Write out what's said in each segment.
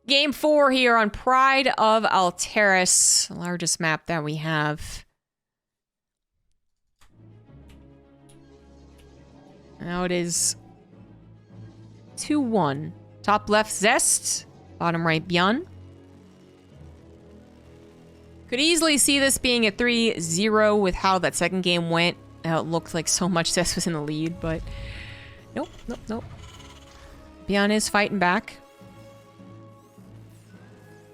Game 4 here on Pride of Altaris, the largest map that we have. Now it is 2-1. Top left, ZEST. Bottom right, BYUN. Could easily see this being a 3-0 with how that second game went. How it looked like so much ZEST was in the lead, but nope. BYUN is fighting back.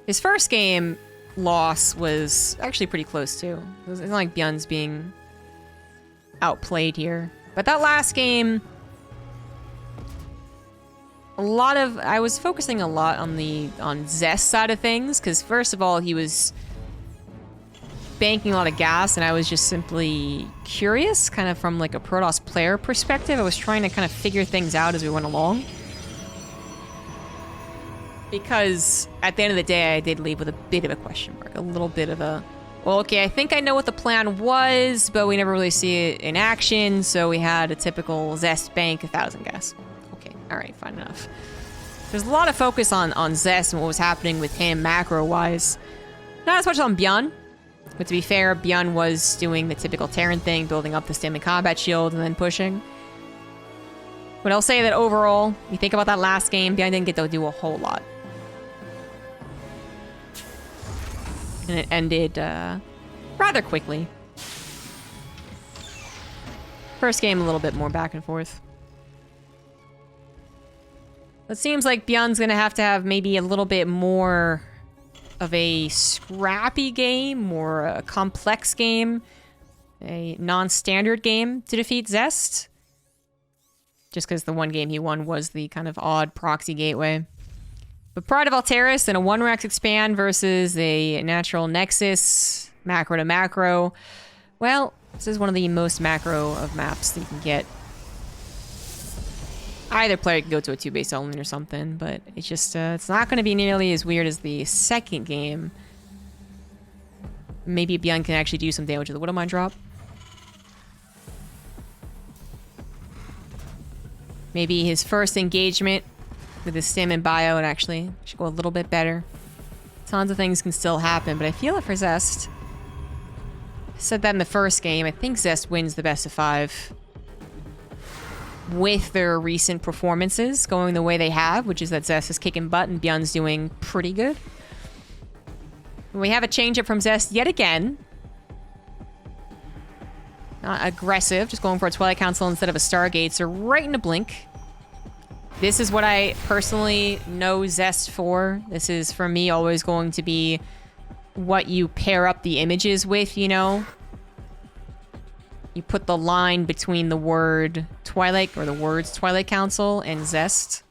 His first game loss was actually pretty close too. It's not like BYUN's being outplayed here. But that last game, I was focusing a lot on ZEST side of things, because first of all, he was banking a lot of gas, and I was just simply curious, kind of from like a Protoss player perspective. I was trying to kind of figure things out as we went along. Because at the end of the day, I did leave with a bit of a question mark. A little bit of a, well, okay, I think I know what the plan was, but we never really see it in action, so we had a typical ZEST bank 1,000 gas. Okay, alright, fine enough. There's a lot of focus on ZEST and what was happening with him macro-wise. Not as much on BYUN, but to be fair, BYUN was doing the typical Terran thing, building up the stim and combat shield and then pushing. But I'll say that overall, you think about that last game, BYUN didn't get to do a whole lot. And it ended rather quickly. First game a little bit more back and forth. It seems like BYUN's gonna have to have maybe a little bit more of a scrappy game, more a complex game, a non-standard game to defeat ZEST. Just because the one game he won was the kind of odd proxy gateway. But Pride of Altaris in a 1-Rex expand versus a natural Nexus, macro to macro. Well, this is one of the most macro of maps that you can get. Either player can go to a 2-base element or something, but it's just, it's not going to be nearly as weird as the second game. Maybe BYUN can actually do some damage with the Widowmine drop. Maybe his first engagement with his stim and bio, it actually should go a little bit better. Tons of things can still happen, but I feel it for ZEST. I said that in the first game. I think ZEST wins the best of 5. With their recent performances going the way they have, which is that ZEST is kicking butt and BYUN's doing pretty good. We have a change-up from ZEST yet again. Not aggressive, just going for a Twilight Council instead of a Stargate, so right in a blink. This is what I personally know ZEST for. This is, for me, always going to be what you pair up the images with, you know? You put the line between the word Twilight, or the words Twilight Council, and ZEST.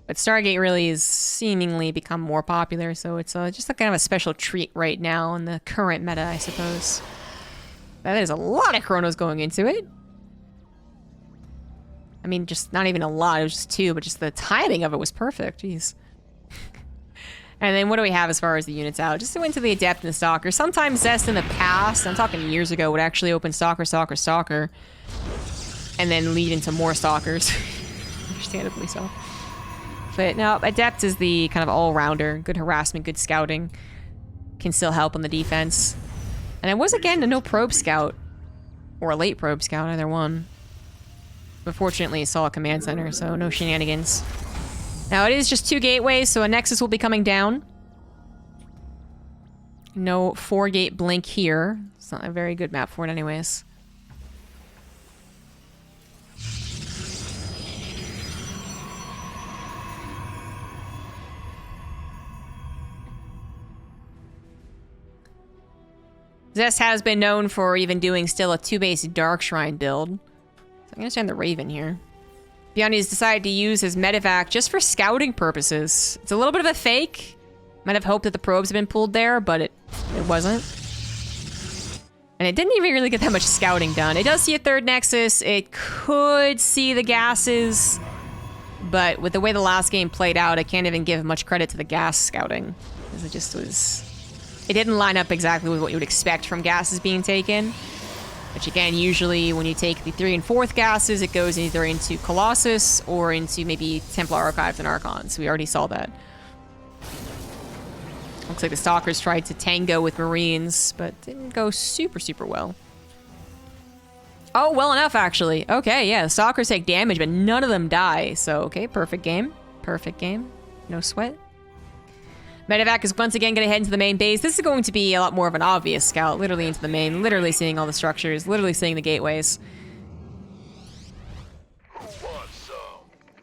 But Stargate really is seemingly become more popular, so it's just a kind of a special treat right now in the current meta, I suppose. There's a lot of chronos going into it. I mean, just not even a lot, it was just 2, but just the timing of it was perfect, jeez. And then what do we have as far as the units out? Just went to the Adept and the Stalker. Sometimes ZEST in the past, I'm talking years ago, would actually open Stalker, Stalker, Stalker, and then lead into more Stalkers. Understandably so. But no, Adept is the kind of all-rounder. Good harassment, good scouting. Can still help on the defense. And it was, again, a no probe scout. Or a late probe scout, either one. But fortunately, it saw a command center, so no shenanigans. Now, it is just 2 gateways, so a Nexus will be coming down. No 4-gate blink here. It's not a very good map for it anyways. ZEST has been known for even doing still a 2-base Dark Shrine build. So I'm gonna stand the Raven here. BYUN has decided to use his medevac just for scouting purposes. It's a little bit of a fake. Might have hoped that the probes had been pulled there, but it wasn't. And it didn't even really get that much scouting done. It does see a 3rd Nexus. It could see the gases. But with the way the last game played out, I can't even give much credit to the gas scouting. Because it just was... It didn't line up exactly with what you would expect from gases being taken. Which again, usually when you take the 3 and 4th gases, it goes either into Colossus or into maybe Templar Archives and Archons. We already saw that. Looks like the Stalkers tried to tango with Marines, but didn't go super, super well. Oh, well enough, actually. Okay, yeah, the Stalkers take damage, but none of them die. So, okay, perfect game. Perfect game. No sweat. Medevac is once again going to head into the main base. This is going to be a lot more of an obvious scout. Literally into the main. Literally seeing all the structures. Literally seeing the gateways.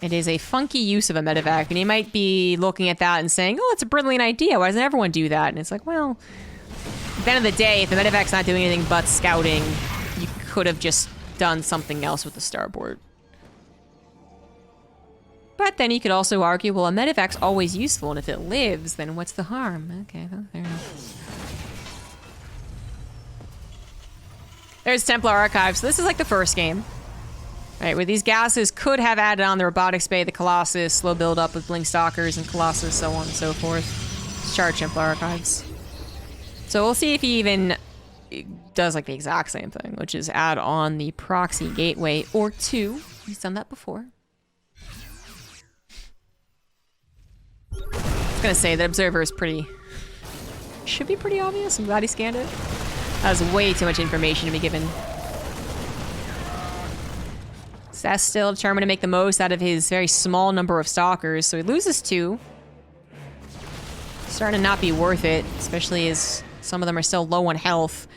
It is a funky use of a medevac. And you might be looking at that and saying, oh, that's a brilliant idea. Why doesn't everyone do that? And it's like, well, at the end of the day, if the medevac's not doing anything but scouting, you could have just done something else with the starboard. But then you could also argue, well, a medevac's always useful, and if it lives, then what's the harm? Okay, well, fair enough. There's Templar Archives. So this is like the first game. Right, where these gases could have added on the Robotics Bay, the Colossus, slow build up with Blink Stalkers and Colossus, so on and so forth. Charge Templar Archives. So we'll see if he even does like the exact same thing, which is add on the Proxy Gateway or 2. He's done that before. I was gonna say that Observer is pretty... should be pretty obvious. I'm glad he scanned it. That was way too much information to be given. ZEST still determined to make the most out of his very small number of Stalkers, so he loses 2. Starting to not be worth it, especially as some of them are still low on health.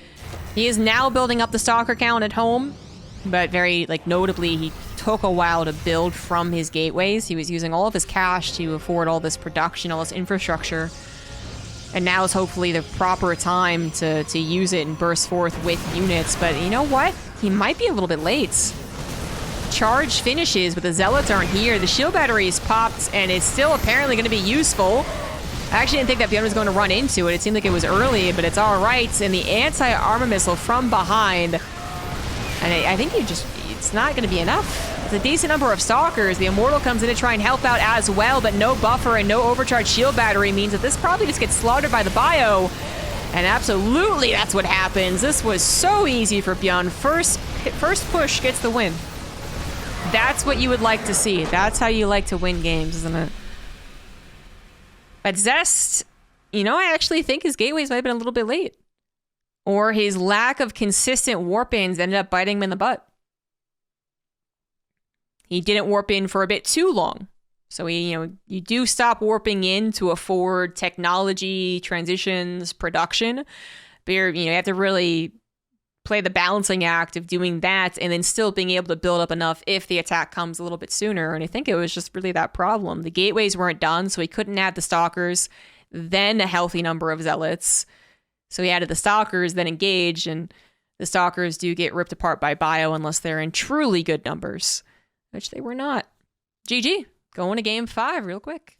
He is now building up the Stalker count at home, but very, like, notably, he took a while to build from his gateways. He was using all of his cash to afford all this production, all this infrastructure. And now is hopefully the proper time to use it and burst forth with units. But you know what? He might be a little bit late. Charge finishes, but the Zealots aren't here. The shield battery is popped, and it's still apparently going to be useful. I actually didn't think that BYUN was going to run into it. It seemed like it was early, but it's all right. And the anti-armor missile from behind. And I think it's not going to be enough. It's a decent number of Stalkers. The Immortal comes in to try and help out as well, but no buffer and no overcharged shield battery means that this probably just gets slaughtered by the bio. And absolutely that's what happens. This was so easy for BYUN. First push gets the win. That's what you would like to see. That's how you like to win games, isn't it? But ZEST, you know, I actually think his gateways might have been a little bit late. Or his lack of consistent warp-ins ended up biting him in the butt. He didn't warp in for a bit too long. So you do stop warping in to afford technology, transitions, production. But you have to really play the balancing act of doing that and then still being able to build up enough if the attack comes a little bit sooner. And I think it was just really that problem. The gateways weren't done, so he couldn't add the Stalkers, then a healthy number of Zealots. So he added the Stalkers, then engaged, and the Stalkers do get ripped apart by bio unless they're in truly good numbers, which they were not. GG. Going to game 5 real quick.